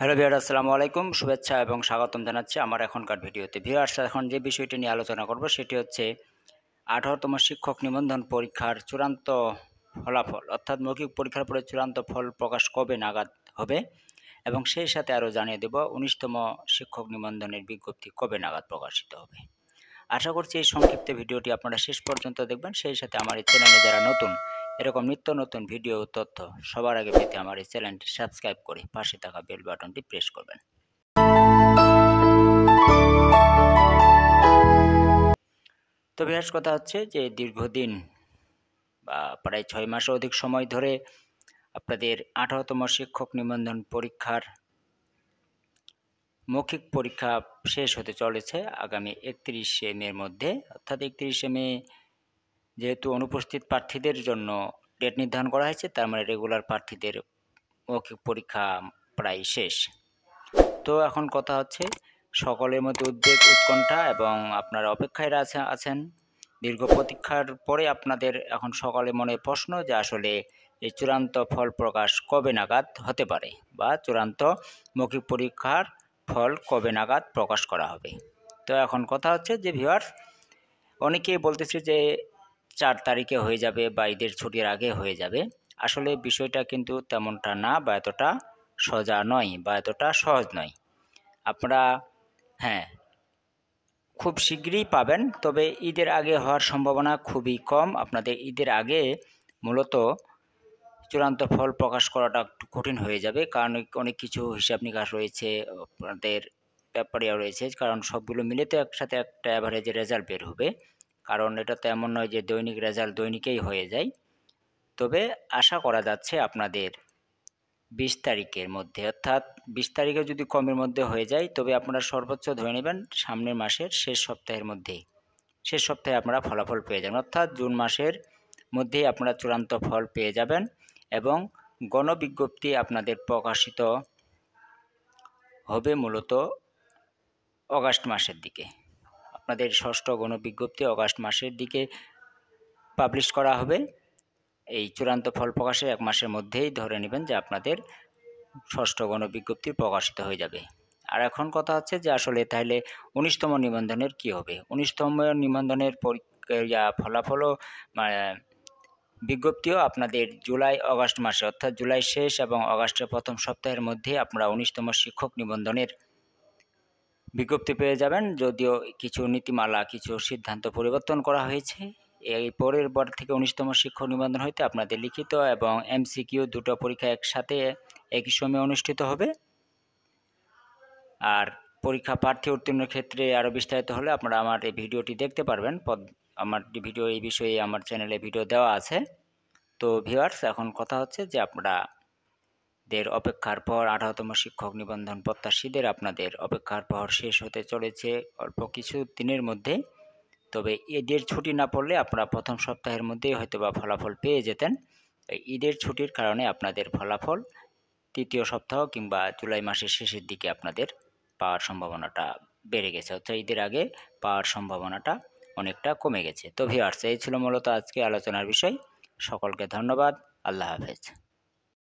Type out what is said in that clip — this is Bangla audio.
হ্যালো ভিউয়ার্স, আসসালামু আলাইকুম। শুভেচ্ছা এবং স্বাগতম জানাচ্ছি আমার এখনকার ভিডিওতে। ভিউয়ার্স, এখন যে বিষয়টি নিয়ে আলোচনা করব সেটি হচ্ছে 18তম শিক্ষক নিবন্ধন পরীক্ষার চূড়ান্ত ফলাফল, অর্থাৎ মৌখিক পরীক্ষার পরে চূড়ান্ত ফল প্রকাশ কবে নাগাদ হবে এবং সেই সাথে আরও জানিয়ে দেব 19তম শিক্ষক নিবন্ধনের বিজ্ঞপ্তি কবে নাগাদ প্রকাশিত হবে। আশা করছি এই সংক্ষিপ্ত ভিডিওটি আপনারা শেষ পর্যন্ত দেখবেন। সেই সাথে আমার এই চ্যানেলে যারা নতুন, এরকম নিত্য নতুন ভিডিও ও তথ্য সবার আগে পেতে আমার এই চ্যানেলটি সাবস্ক্রাইব করে পাশে থাকা বেল বাটনটি প্রেস করবেন। তো বিশেষ কথা হচ্ছে যে দীর্ঘদিন বা প্রায় 6 মাসের অধিক সময় ধরে আপনাদের 18তম শিক্ষক নিবন্ধন পরীক্ষার মৌখিক পরীক্ষা শেষ হতে চলেছে আগামী 31শে মের মধ্যে, অর্থাৎ 31শে মে যেহেতু অনুপস্থিত প্রার্থীদের জন্য ডেট নির্ধারণ করা হয়েছে, তার মানে রেগুলার প্রার্থীদের মৌখিক পরীক্ষা প্রায় শেষ। তো এখন কথা হচ্ছে সকলের মধ্যে উদ্বেগ, উৎকণ্ঠা এবং আপনারা অপেক্ষায় আছেন দীর্ঘ প্রতীক্ষার পরে আপনাদের এখন সকলের মনে প্রশ্ন যে আসলে এই চূড়ান্ত ফল প্রকাশ কবে নাগাদ হতে পারে বা চূড়ান্ত মৌখিক পরীক্ষার ফল কবে নাগাদ প্রকাশ করা হবে। তো এখন কথা হচ্ছে যে ভিউয়ার্স, অনেকেই বলতেছে যে 4 তারিখে হয়ে যাবে বা ঈদের ছুটির আগে হয়ে যাবে। আসলে বিষয়টা কিন্তু তেমনটা না বা এতটা সোজা নয় বা এতটা সহজ নয়। আপনারা হ্যাঁ, খুব শীঘ্রই পাবেন, তবে ঈদের আগে হওয়ার সম্ভাবনা খুবই কম। আপনাদের ঈদের আগে মূলত চূড়ান্ত ফল প্রকাশ করাটা একটু কঠিন হয়ে যাবে, কারণ অনেক কিছু হিসাব নিকাশ রয়েছে, আপনাদের ব্যাপারেও রয়েছে, কারণ সবগুলো মিলে তো একসাথে একটা অ্যাভারেজে রেজাল্ট বের হবে। কারণ এটা তো এমন নয় যে দৈনিক রেজাল্ট দৈনিকেই হয়ে যায়। তবে আশা করা যাচ্ছে আপনাদের 20 তারিখের মধ্যে, অর্থাৎ 20 তারিখে যদি কমের মধ্যে হয়ে যায় তবে আপনারা সর্বোচ্চ ধরে নেবেন সামনের মাসের শেষ সপ্তাহের মধ্যেই, শেষ সপ্তাহে আপনারা ফলাফল পেয়ে যাবেন, অর্থাৎ জুন মাসের মধ্যেই আপনারা চূড়ান্ত ফল পেয়ে যাবেন এবং গণবিজ্ঞপ্তি আপনাদের প্রকাশিত হবে মূলত অগাস্ট মাসের দিকে। আপনাদের ষষ্ঠ গণবিজ্ঞপ্তি অগাস্ট মাসের দিকে পাবলিশ করা হবে। এই চূড়ান্ত ফল প্রকাশের 1 মাসের মধ্যেই ধরে নেবেন যে আপনাদের ষষ্ঠ গণবিজ্ঞপ্তি প্রকাশিত হয়ে যাবে। আর এখন কথা হচ্ছে যে আসলে তাহলে 19তম নিবন্ধনের কি হবে? 19তম নিবন্ধনের ফলাফলও বিজ্ঞপ্তিও আপনাদের জুলাই অগাস্ট মাসে, অর্থাৎ জুলাই শেষ এবং অগাস্টের প্রথম সপ্তাহের মধ্যে আপনারা 19তম শিক্ষক নিবন্ধনের বিজ্ঞপ্তি পেয়ে যাবেন। যদিও কিছু নীতিমালা, কিছু সিদ্ধান্ত পরিবর্তন করা হয়েছে। এই পরের বার থেকে 19তম শিক্ষক নিবন্ধন হইতে আপনাদের লিখিত এবং এমসিকিউ দুটো পরীক্ষা একসাথে একই সময়ে অনুষ্ঠিত হবে। আর পরীক্ষা প্রার্থী উত্তীর্ণের ক্ষেত্রে আরও বিস্তারিত হলে আপনারা আমার এই ভিডিওটি দেখতে পারবেন। আমার ভিডিও এই বিষয়ে আমার চ্যানেলে ভিডিও দেওয়া আছে। তো ভিউয়ার্স, এখন কথা হচ্ছে যে আপনাদের অপেক্ষার পর 18তম শিক্ষক নিবন্ধন প্রত্যাশীদের আপনাদের অপেক্ষার পর শেষ হতে চলেছে অল্প কিছু দিনের মধ্যে। তবে ঈদের ছুটি না পড়লে আপনারা প্রথম সপ্তাহের মধ্যেই হয়তোবা ফলাফল পেয়ে যেতেন। ঈদের ছুটির কারণে আপনাদের ফলাফল তৃতীয় সপ্তাহ কিংবা জুলাই মাসের শেষের দিকে আপনাদের পাওয়ার সম্ভাবনাটা বেড়ে গেছে, অর্থাৎ ঈদের আগে পাওয়ার সম্ভাবনাটা অনেকটা কমে গেছে। তো ভিউয়ার্স, এই ছিল মূলত আজকে আলোচনার বিষয়। সকলকে ধন্যবাদ। আল্লাহ হাফেজ।